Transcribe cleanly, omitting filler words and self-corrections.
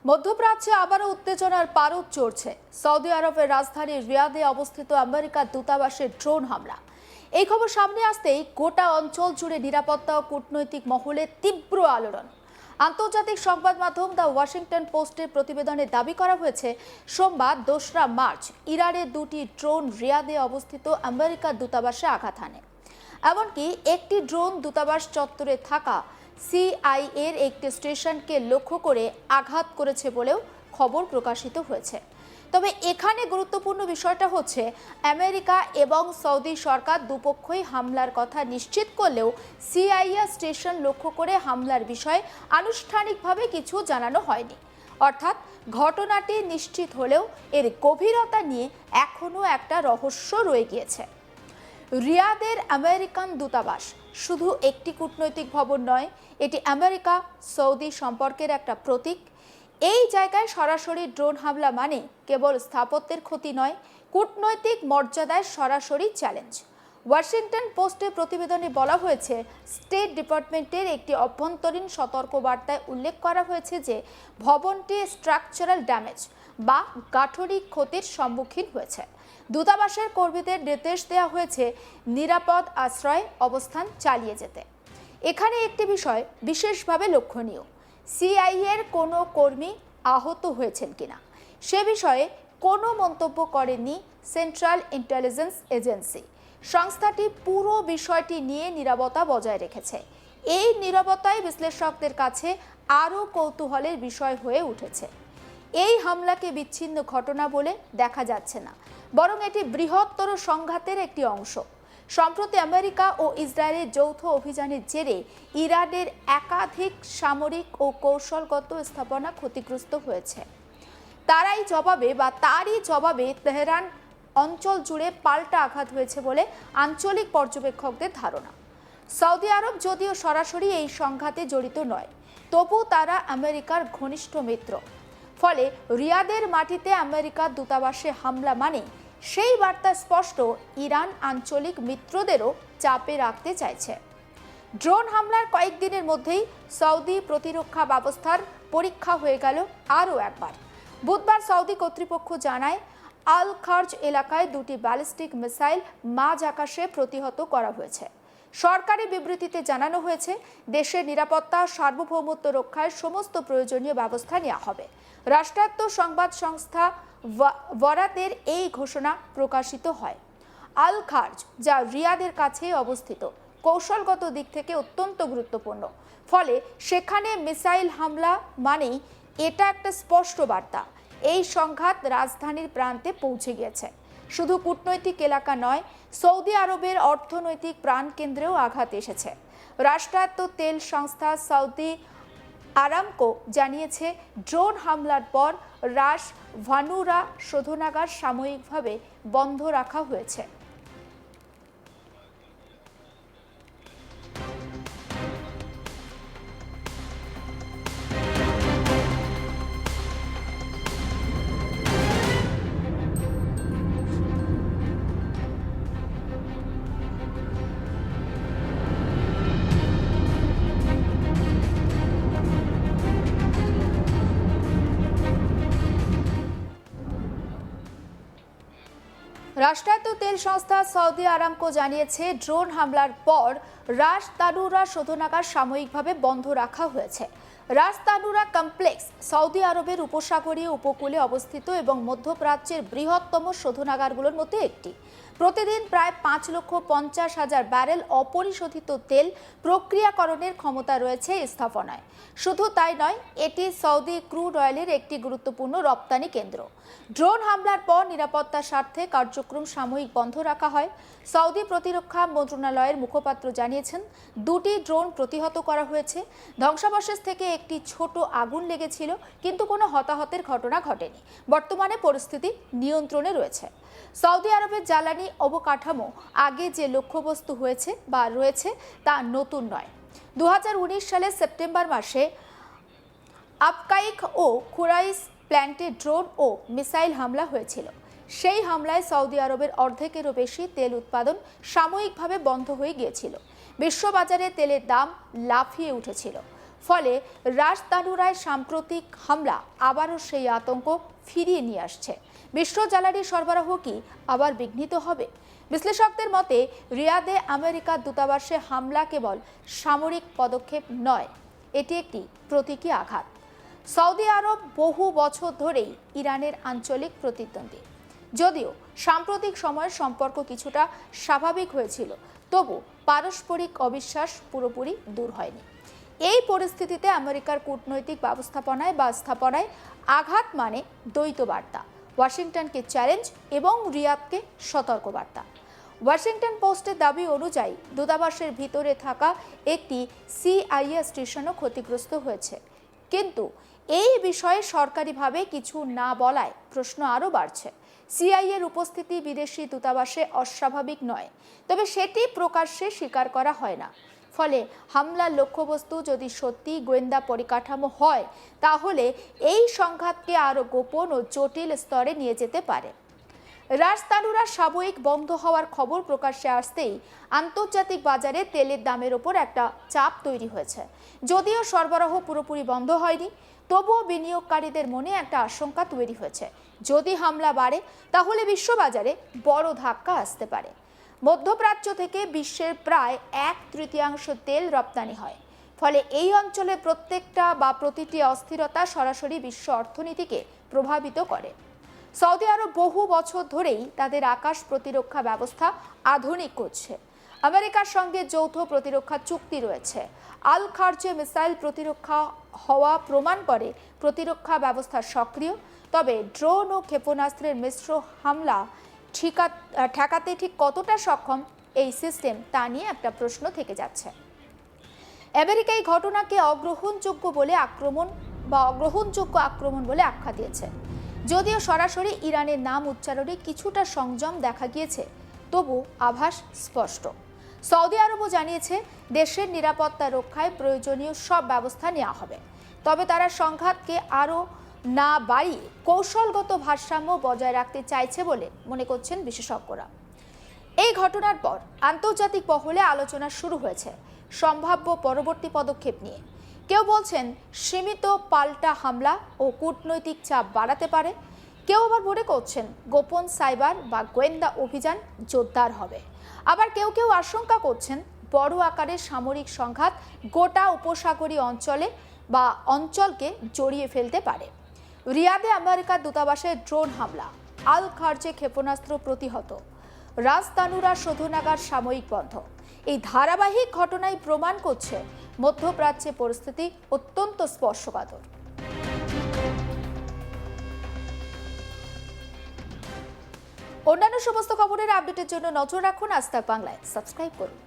মধ্যপ্রাচ্যে আবারও উত্তেজনার পারদ চড়ছে। সৌদি আরবের রাজধানী রিয়াদে অবস্থিত আমেরিকার দূতাবাসে ড্রোন হামলা। এই খবর সামনে আসতেই গোটা অঞ্চল জুড়ে নিরাপত্তা ও কূটনৈতিক মহলে তীব্র আলোড়ন। আন্তর্জাতিক সংবাদ মাধ্যম দ্য ওয়াশিংটন পোস্টের প্রতিবেদনে দাবি করা হয়েছে, সোমবার 2রা মার্চ ইরানের দুটি ড্রোন রিয়াদে অবস্থিত আমেরিকার দূতাবাসে আঘাত হানে। এমনকি একটি ড্রোন দূতাবাস চত্বরে থাকা সিআইএর একটি স্টেশনকে লক্ষ্য করে আঘাত করেছে বলেও খবর প্রকাশিত হয়েছে। তবে এখানে গুরুত্বপূর্ণ বিষয়টা হচ্ছে, আমেরিকা এবং সৌদি সরকার দুপক্ষই হামলার কথা নিশ্চিত করলেও সিআইএ স্টেশন লক্ষ্য করে হামলার বিষয়ে আনুষ্ঠানিকভাবে কিছু জানানো হয়নি। অর্থাৎ ঘটনাটি নিশ্চিত হলেও এর গভীরতা নিয়ে এখনও একটা রহস্য রয়ে গিয়েছে। রিয়াদের আমেরিকান দূতাবাস শুধু একটি কূটনৈতিক ভবন নয়, এটি আমেরিকা সৌদি সম্পর্কের একটা প্রতীক। এই জায়গায় সরাসরি ড্রোন হামলা মানে কেবল স্থাপত্যের ক্ষতি নয়, কূটনৈতিক মর্যাদায় সরাসরি চ্যালেঞ্জ। ওয়াশিংটন পোস্টের প্রতিবেদনে বলা হয়েছে, স্টেট ডিপার্টমেন্টের একটি অভ্যন্তরীণ সতর্কবার্তায় উল্লেখ করা হয়েছে যে ভবনটি স্ট্রাকচারাল ড্যামেজ বা গাঠনিক ক্ষতির সম্মুখীন হয়েছে। দূতাবাসের কর্মীদের নির্দেশ দেওয়া হয়েছে নিরাপদ আশ্রয় অবস্থান চালিয়ে যেতে। এখানে একটি বিষয় বিশেষভাবে লক্ষণীয়, সিআইএর কোনো কর্মী আহত হয়েছেন কিনা সে বিষয়ে কোনো মন্তব্য করেননি সেন্ট্রাল ইন্টেলিজেন্স এজেন্সি। সংস্থাটি পুরো বিষয়টি নিয়ে নীরবতা বজায় রেখেছে। এই নীরবতাই বিশ্লেষকদের কাছে আরও কৌতূহলের বিষয় হয়ে উঠেছে। এই হামলাকে বিচ্ছিন্ন ঘটনা বলে দেখা যাচ্ছে না, বরং এটি বৃহত্তর সংঘাতের একটি অংশ। সম্প্রতি আমেরিকা ও ইসরায়েলের যৌথ অভিযানের জেরে ইরানের একাধিক সামরিক ও কৌশলগত স্থাপনা ক্ষতিগ্রস্ত হয়েছে। তারই জবাবে তেহরান অঞ্চল জুড়ে পাল্টা আঘাত হয়েছে বলে আঞ্চলিক পর্যবেক্ষকদের ধারণা। সৌদি আরব যদিও সরাসরি এই সংঘাতে জড়িত নয়, তবু তারা আমেরিকার ঘনিষ্ঠ মিত্র। ফলে রিয়াদের মাটিতে আমেরিকার দূতাবাসে হামলা মানে সেই বার্তা স্পষ্ট, ইরান আঞ্চলিক মিত্রদেরও চাপে রাখতে চাইছে। ড্রোন হামলার কয়েকদিনের মধ্যেই সৌদি প্রতিরক্ষা ব্যবস্থার পরীক্ষা হয়ে গেল আরও একবার। বুধবার সৌদি কর্তৃপক্ষ জানায়, আল খার্জ এলাকায় দুটি ব্যালিস্টিক মিসাইল মাঝ আকাশে প্রতিহত করা হয়েছে। সরকারি বিবৃতিতে জানানো হয়েছে, দেশের নিরাপত্তা সার্বভৌমত্ব রক্ষায় সমস্ত প্রয়োজনীয় ব্যবস্থা নেওয়া হবে। রাষ্ট্রায়ত্ত সংবাদ সংস্থা ওয়ারাতের এই ঘোষণা প্রকাশিত হয়। আল খার্জ, যা রিয়াদের কাছে অবস্থিত, কৌশলগত দিক থেকে অত্যন্ত গুরুত্বপূর্ণ। ফলে সেখানে মিসাইল হামলা মানেই এটা একটা স্পষ্ট বার্তা, এই সংঘাত রাজধানীর প্রান্তে পৌঁছে গিয়েছে। শুধু কূটনৈতিক এলাকা নয়, সৌদি আরবের অর্থনৈতিক প্রাণকেন্দ্রেও আঘাত এসেছে। রাষ্ট্রায়ত্ত তেল সংস্থা সৌদি আরামকো জানিয়েছে, ড্রোন হামলার পর রাস ভানুরা শোধনাগার সাময়িকভাবে বন্ধ রাখা হয়েছে। রাষ্ট্রায়ত্ত তেল সংস্থা সৌদি আরামকো জানিয়েছে, ড্রোন হামলার পর রাস তানুরা শোধনাগার সাময়িকভাবে বন্ধ রাখা হয়েছে। রাস তানুরা কমপ্লেক্স সৌদি আরবের উপসাগরীয় উপকূলে অবস্থিত এবং মধ্যপ্রাচ্যের বৃহত্তম শোধনাগারগুলোর মধ্যে একটি। প্রতিদিন প্রায় 5,50,000 ব্যারেল অপরিশোধিত তেল প্রক্রিয়াকরণের ক্ষমতা রয়েছে স্থাপনায়। শুধু তাই নয়, এটি সৌদি ক্রুড অয়েলের একটি গুরুত্বপূর্ণ রপ্তানি কেন্দ্র। ড্রোন হামলার পর নিরাপত্তার স্বার্থে কার্যক্রম সাময়িক বন্ধ রাখা হয়। সৌদি প্রতিরক্ষা মন্ত্রণালয়ের মুখপাত্র জানিয়েছেন, দুটি ড্রোন প্রতিহত করা হয়েছে। ধ্বংসাবশেষ থেকে একটি ছোট আগুন লেগেছিল, কিন্তু কোনো হতাহতের ঘটনা ঘটেনি। বর্তমানে পরিস্থিতি নিয়ন্ত্রণে রয়েছে। সৌদি আরবের জ্বালানি অবকাঠামো আগে যে লক্ষ্যবস্তু রয়েছে তা নতুন নয়। 2019 সালের সেপ্টেম্বর মাসে আবকাইক ও খুরাইস প্ল্যান্টে ড্রোন ও মিসাইল হামলা হয়েছিল। সেই হামলায় সৌদি আরবের অর্ধেকেরও বেশি তেল উৎপাদন সাময়িকভাবে বন্ধ হয়ে গিয়েছিল। বিশ্ববাজারে তেলের দাম লাফিয়ে উঠেছিল। ফলে রাজতানুরায় সাম্প্রতিক হামলা আবারও সেই আতঙ্ক ফিরিয়ে নিয়ে আসছে। বিশ্ব জ্বালানি সরবরাহ কি আবার বিঘ্নিত হবে? বিশ্লেষকদের মতে রিয়াদে আমেরিকার দূতাবাসে হামলা কেবল সামরিক পদক্ষেপ নয়, এটি একটি প্রতীকী আঘাত। সৌদি আরব বহু বছর ধরেই ইরানের আঞ্চলিক প্রতিদ্বন্দ্বী। যদিও সাম্প্রতিক সময়ের সম্পর্ক কিছুটা স্বাভাবিক হয়েছিল, তবু পারস্পরিক অবিশ্বাস পুরোপুরি দূর হয়নি। এই পরিস্থিতিতে আমেরিকার কূটনৈতিক স্থাপনায় আঘাত মানে দ্বৈত বার্তা, ওয়াশিংটনকে চ্যালেঞ্জ এবং রিয়াদকে সতর্কবার্তা। ওয়াশিংটন পোস্টের দাবি অনুযায়ী দূতাবাসের ভিতরে থাকা একটি সিআইএ স্টেশনও ক্ষতিগ্রস্ত হয়েছে, কিন্তু এই বিষয়ে সরকারিভাবে কিছু না বলায় প্রশ্ন আরও বাড়ছে। সিআইএর উপস্থিতি বিদেশি দূতাবাসে অস্বাভাবিক নয়, তবে সেটি প্রকাশ্যে স্বীকার করা হয় না। ফলে হামলার লক্ষ্যবস্তু যদি সত্যি গোয়েন্দা পরিকাঠামো হয়, তাহলে এই সংঘাতকে আরও গোপন ও জটিল স্তরে নিয়ে যেতে পারে। রাজতানুরা সাময়িক বন্ধ হওয়ার খবর প্রকাশ্যে আসতেই আন্তর্জাতিক বাজারে তেলের দামের ওপর একটা চাপ তৈরি হয়েছে। যদিও সরবরাহ পুরোপুরি বন্ধ হয়নি, তবুও বিনিয়োগকারীদের মনে একটা আশঙ্কা তৈরি হয়েছে। যদি হামলা বাড়ে, তাহলে বিশ্ববাজারে বড় ধাক্কা আসতে পারে। মধ্যপ্রাচ্য থেকে বিশ্বের প্রায় 1/3 তেল রপ্তানি হয়, ফলে এই অঞ্চলে প্রতিটি অস্থিরতা সরাসরি বিশ্ব অর্থনীতিকে প্রভাবিত করে। সৌদি আরব বহু বছর ধরেই তাদের আকাশ প্রতিরক্ষা ব্যবস্থা আধুনিক করছে। আমেরিকার সঙ্গে যৌথ প্রতিরক্ষা চুক্তি রয়েছে। আল খার্জে মিসাইল প্রতিরক্ষা হওয়া প্রমাণ করে প্রতিরক্ষা ব্যবস্থা সক্রিয়। তবে ড্রোন ও ক্ষেপণাস্ত্রের মিশ্র হামলা ঠেকাতে ঠিক কতটা সক্ষম এই সিস্টেম, তা নিয়ে একটা প্রশ্ন থেকে যাচ্ছে। আমেরিকা এই ঘটনাকে অগ্রহণযোগ্য আক্রমণ বলে আখ্যা দিয়েছে। যদিও সরাসরি ইরানের নাম উচ্চারণে কিছুটা সংযম দেখা গিয়েছে, তবু আভাস স্পষ্ট। সৌদি আরবও জানিয়েছে দেশের নিরাপত্তা রক্ষায় প্রয়োজনীয় সব ব্যবস্থা নেওয়া হবে, তবে তারা সংঘাতকে আরও না বাড়িয়ে কৌশলগত ভারসাম্য বজায় রাখতে চাইছে বলে মনে করছেন বিশেষজ্ঞরা। এই ঘটনার পর আন্তর্জাতিক মহলে আলোচনা শুরু হয়েছে সম্ভাব্য পরবর্তী পদক্ষেপ নিয়ে। কেউ বলছেন সীমিত পাল্টা হামলা ও কূটনৈতিক চাপ বাড়াতে পারে, কেউ আবার মনে করছেন গোপন সাইবার বা গোয়েন্দা অভিযান জোরদার হবে। আবার কেউ আশঙ্কা করছেন বড় আকারের সামরিক সংঘাত গোটা উপসাগরীয় অঞ্চলকে জড়িয়ে ফেলতে পারে। রিয়াদে আমেরিকার দূতাবাসে ড্রোন হামলা, আল খার্জে ক্ষেপণাস্ত্র প্রতিহত, রাজতানুরা শোধনাগার সাময়িক বন্ধ, এই ধারাবাহিক ঘটনায় প্রমাণ করছে মধ্যপ্রাচ্যে পরিস্থিতি অত্যন্ত স্পর্শকাতর। অন্যান্য সমস্ত খবরের আপডেটের জন্য নজর রাখুন আজ তাক বাংলায়, সাবস্ক্রাইব করুন।